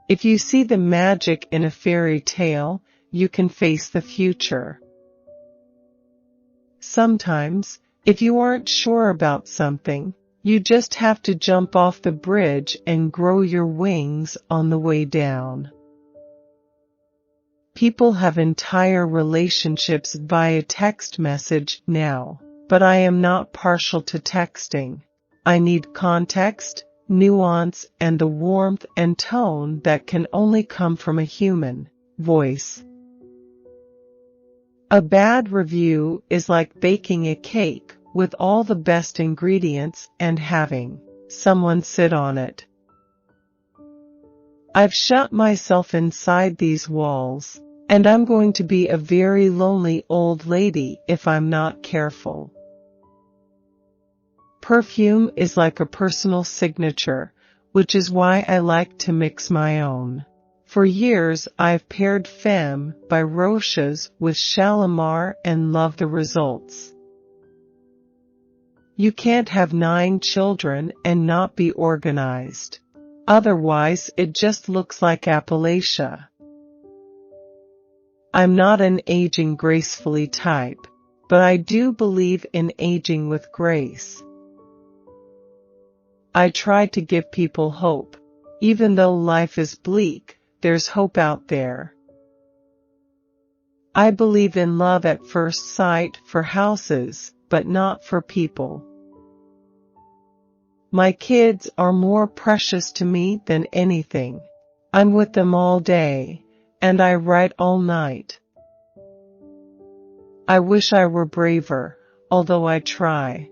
If you see the magic in a fairy tale, you can face the future. Sometimes, if you aren't sure about something, you just have to jump off the bridge and grow your wings on the way down. People have entire relationships via text message now, but I am not partial to texting. I need context, nuance, and the warmth and tone that can only come from a human voice. A bad review is like baking a cake with all the best ingredients and having someone sit on it. I've shut myself inside these walls, and I'm going to be a very lonely old lady if I'm not careful. Perfume is like a personal signature, which is why I like to mix my own. For years I've paired Femme by Roches with Shalimar and love the results. You can't have 9 children and not be organized. Otherwise it just looks like Appalachia. I'm not an aging gracefully type, but I do believe in aging with grace. I try to give people hope. Even though life is bleak, there's hope out there. I believe in love at first sight for houses, but not for people. My kids are more precious to me than anything. I'm with them all day, and I write all night. I wish I were braver, although I try.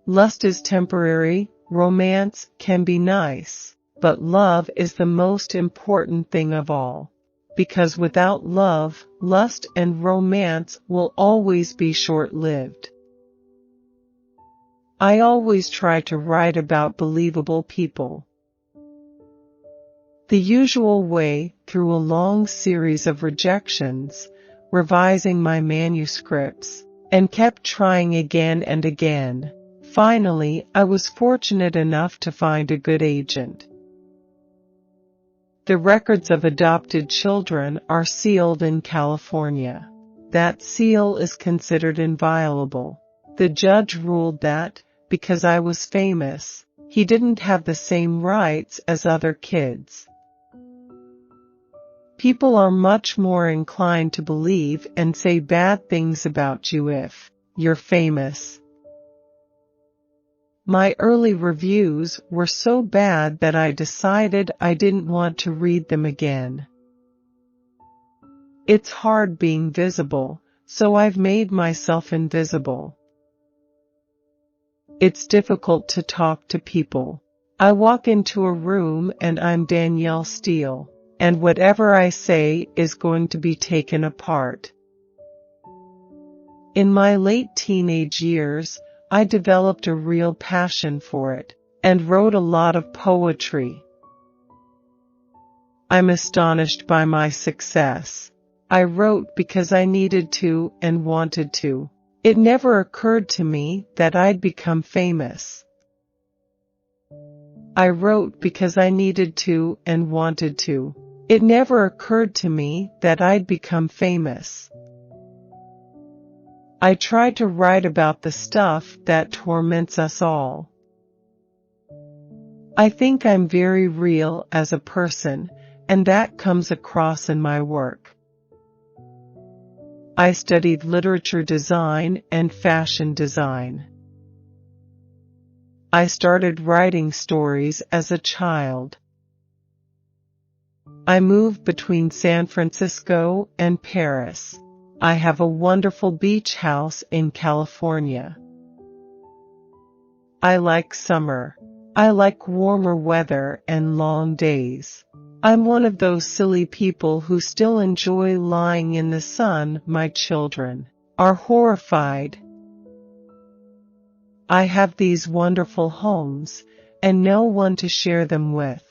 Lust is temporary, romance can be nice, but love is the most important thing of all. Because without love, lust and romance will always be short-lived. I always try to write about believable people. The usual way, through a long series of rejections, revising my manuscripts, and kept trying again and again. Finally, I was fortunate enough to find a good agent. The records of adopted children are sealed in California. That seal is considered inviolable. The judge ruled that, because I was famous, he didn't have the same rights as other kids. People are much more inclined to believe and say bad things about you if you're famous. My early reviews were so bad that I decided I didn't want to read them again. It's hard being visible, so I've made myself invisible. It's difficult to talk to people. I walk into a room and I'm Danielle Steel, and whatever I say is going to be taken apart. In my late teenage years, I developed a real passion for it, and wrote a lot of poetry. I'm astonished by my success. I wrote because I needed to and wanted to. It never occurred to me that I'd become famous. I wrote because I needed to and wanted to. It never occurred to me that I'd become famous. I try to write about the stuff that torments us all. I think I'm very real as a person, and that comes across in my work. I studied literature design and fashion design. I started writing stories as a child. I moved between San Francisco and Paris. I have a wonderful beach house in California. I like summer. I like warmer weather and long days. I'm one of those silly people who still enjoy lying in the sun. My children are horrified. I have these wonderful homes, and no one to share them with.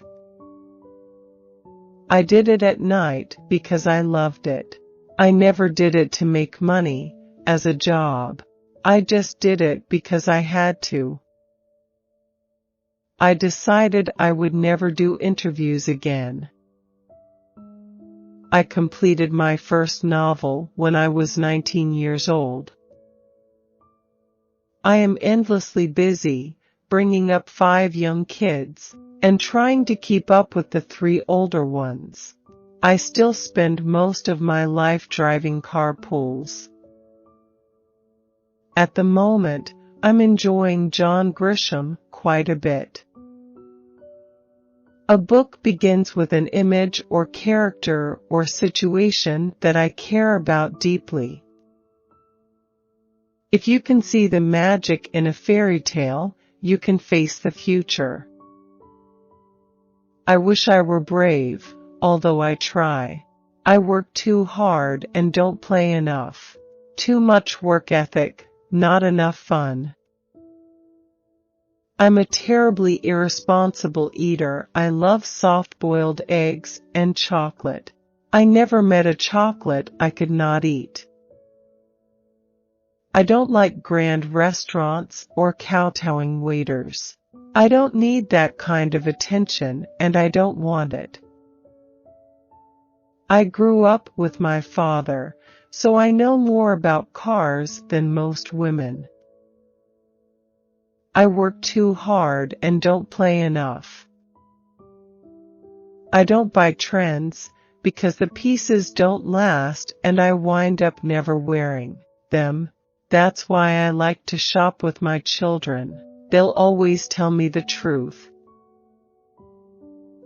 I did it at night because I loved it. I never did it to make money, as a job. I just did it because I had to. I decided I would never do interviews again. I completed my first novel when I was 19 years old. I am endlessly busy, bringing up 5 young kids, and trying to keep up with the 3 older ones. I still spend most of my life driving carpools. At the moment, I'm enjoying John Grisham quite a bit. A book begins with an image or character or situation that I care about deeply. If you can see the magic in a fairy tale, you can face the future. I wish I were brave, although I try. I work too hard and don't play enough. Too much work ethic, not enough fun. I'm a terribly irresponsible eater. I love soft-boiled eggs and chocolate. I never met a chocolate I could not eat. I don't like grand restaurants or kowtowing waiters. I don't need that kind of attention, and I don't want it. I grew up with my father, so I know more about cars than most women. I work too hard and don't play enough. I don't buy trends, because the pieces don't last and I wind up never wearing them. That's why I like to shop with my children. They'll always tell me the truth.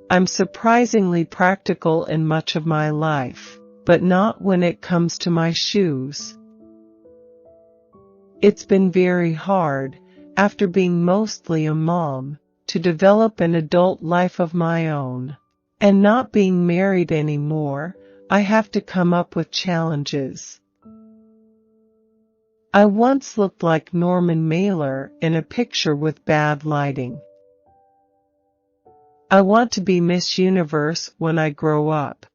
I'm surprisingly practical in much of my life, but not when it comes to my shoes. It's been very hard, after being mostly a mom, to develop an adult life of my own. And not being married anymore, I have to come up with challenges. I once looked like Norman Mailer in a picture with bad lighting. I want to be Miss Universe when I grow up.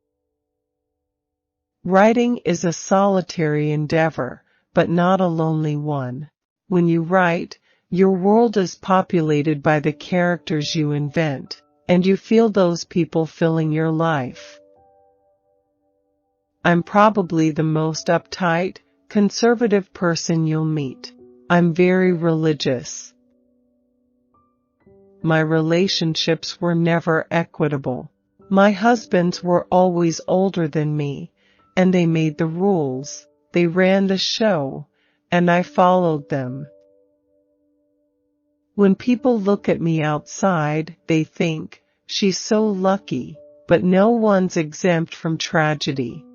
Writing is a solitary endeavor, but not a lonely one. When you write, your world is populated by the characters you invent, and you feel those people filling your life. I'm probably the most uptight, conservative person you'll meet. I'm very religious. My relationships were never equitable. My husbands were always older than me, and they made the rules. They ran the show, and I followed them. When people look at me outside, they think, she's so lucky, but no one's exempt from tragedy.